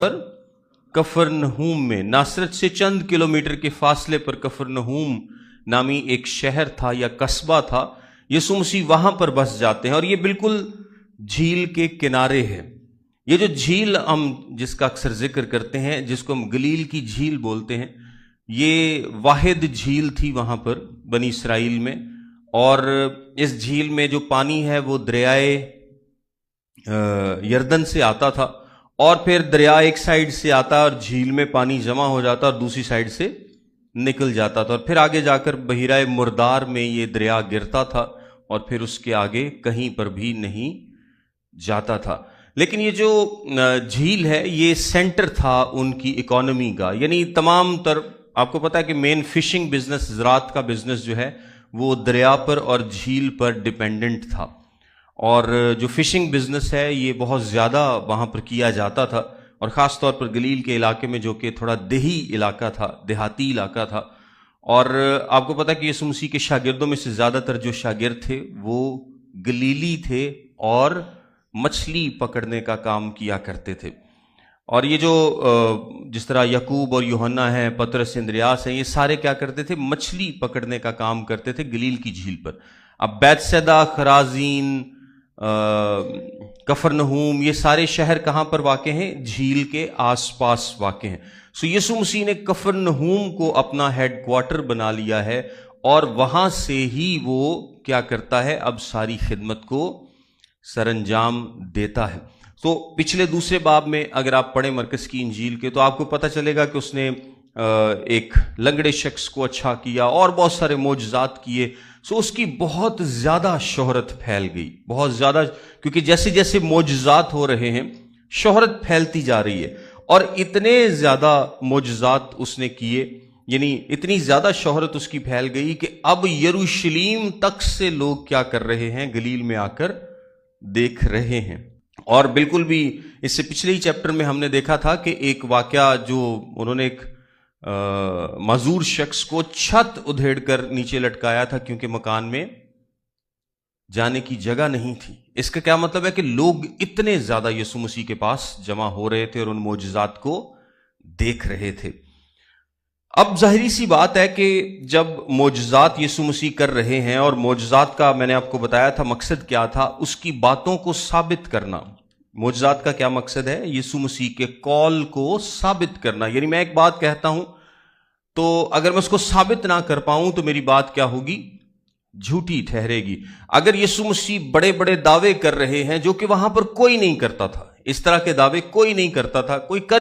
پر कफरनहूम में, नासरत से चंद किलोमीटर के फासले पर कफरनहूम नामी एक शहर था या कस्बा था। यीशु मसीह वहां पर बस जाते हैं और ये बिल्कुल झील के किनारे है। ये जो झील हम जिसका अक्सर जिक्र करते हैं, जिसको हम गलील की झील बोलते हैं, ये वाहिद झील थी वहां पर बनी इसराइल में। और इस झील में जो पानी है वो दरियाए यरदन से आता था, और फिर दरिया एक साइड से आता और झील में पानी जमा हो जाता और दूसरी साइड से निकल जाता था, और फिर आगे जाकर बहिराए मुर्दार में ये दरिया गिरता था और फिर उसके आगे कहीं पर भी नहीं जाता था। लेकिन ये जो झील है ये सेंटर था उनकी इकोनॉमी का, यानी तमाम आपको पता है कि मेन फिशिंग बिजनेस, ज़राअत का बिजनेस जो है वो दरिया पर और झील पर डिपेंडेंट था। और जो फिशिंग बिजनेस है ये बहुत ज़्यादा वहाँ पर किया जाता था, और ख़ास तौर पर गलील के इलाके में जो कि थोड़ा देही इलाका था, देहाती इलाका था। और आपको पता है कि यीशु मसीह के शागिर्दों में से ज़्यादातर जो शागिर्द थे वो गलीली थे और मछली पकड़ने का काम किया करते थे। और ये जो जिस तरह याकूब और यूहन्ना हैं, पतरस, इंद्रियास हैं, ये सारे क्या करते थे? मछली पकड़ने का काम करते थे गलील की झील पर। अब बैतसैदा, खराजीन, कफरनहूम, ये सारे शहर कहाँ पर वाक़े हैं? झील के आसपास वाक़े हैं। सो यीशु मसीह ने कफरनहूम को अपना हेडक्वार्टर बना लिया है, और वहां से ही वो क्या करता है? अब सारी खिदमत को सरंजाम देता है। तो पिछले दूसरे बाब में अगर आप पढ़ें मरकस की इंजील के, तो आपको पता चलेगा कि उसने एक लंगड़े शख्स को अच्छा किया और बहुत सारे मोजज़ात किए। सो उसकी बहुत ज़्यादा शोहरत फैल गई, बहुत ज़्यादा, क्योंकि जैसे जैसे मोजज़ात हो रहे हैं शोहरत फैलती जा रही है। और इतने ज़्यादा मोजज़ात उसने किए, यानी इतनी ज़्यादा शोहरत उसकी फैल गई कि अब यरूशलेम तक से लोग क्या कर रहे हैं? गलील में आकर देख रहे हैं। और बिल्कुल भी इससे पिछले ही चैप्टर में हमने देखा था कि एक वाकया जो उन्होंने एक मजदूर शख्स को छत उधेड़कर नीचे लटकाया था, क्योंकि मकान में जाने की जगह नहीं थी। इसका क्या मतलब है? कि लोग इतने ज्यादा यीशु मसीह के पास जमा हो रहे थे और उन मोजज़ात को देख रहे थे। अब जाहिरी सी बात है कि जब मोजज़ात यीशु मसीह कर रहे हैं, और मोजज़ात का मैंने आपको बताया था मकसद क्या था, उसकी बातों को साबित करना। मोजज़ात का क्या मकसद है? यीशु मसीह के कॉल को साबित करना। यानी मैं एक बात कहता हूं तो अगर मैं उसको साबित ना कर पाऊं तो मेरी बात क्या होगी? झूठी ठहरेगी। अगर यीशु मसीह बड़े बड़े दावे कर रहे हैं जो कि वहां पर कोई नहीं करता था, इस तरह के दावे कोई नहीं करता था, कोई कर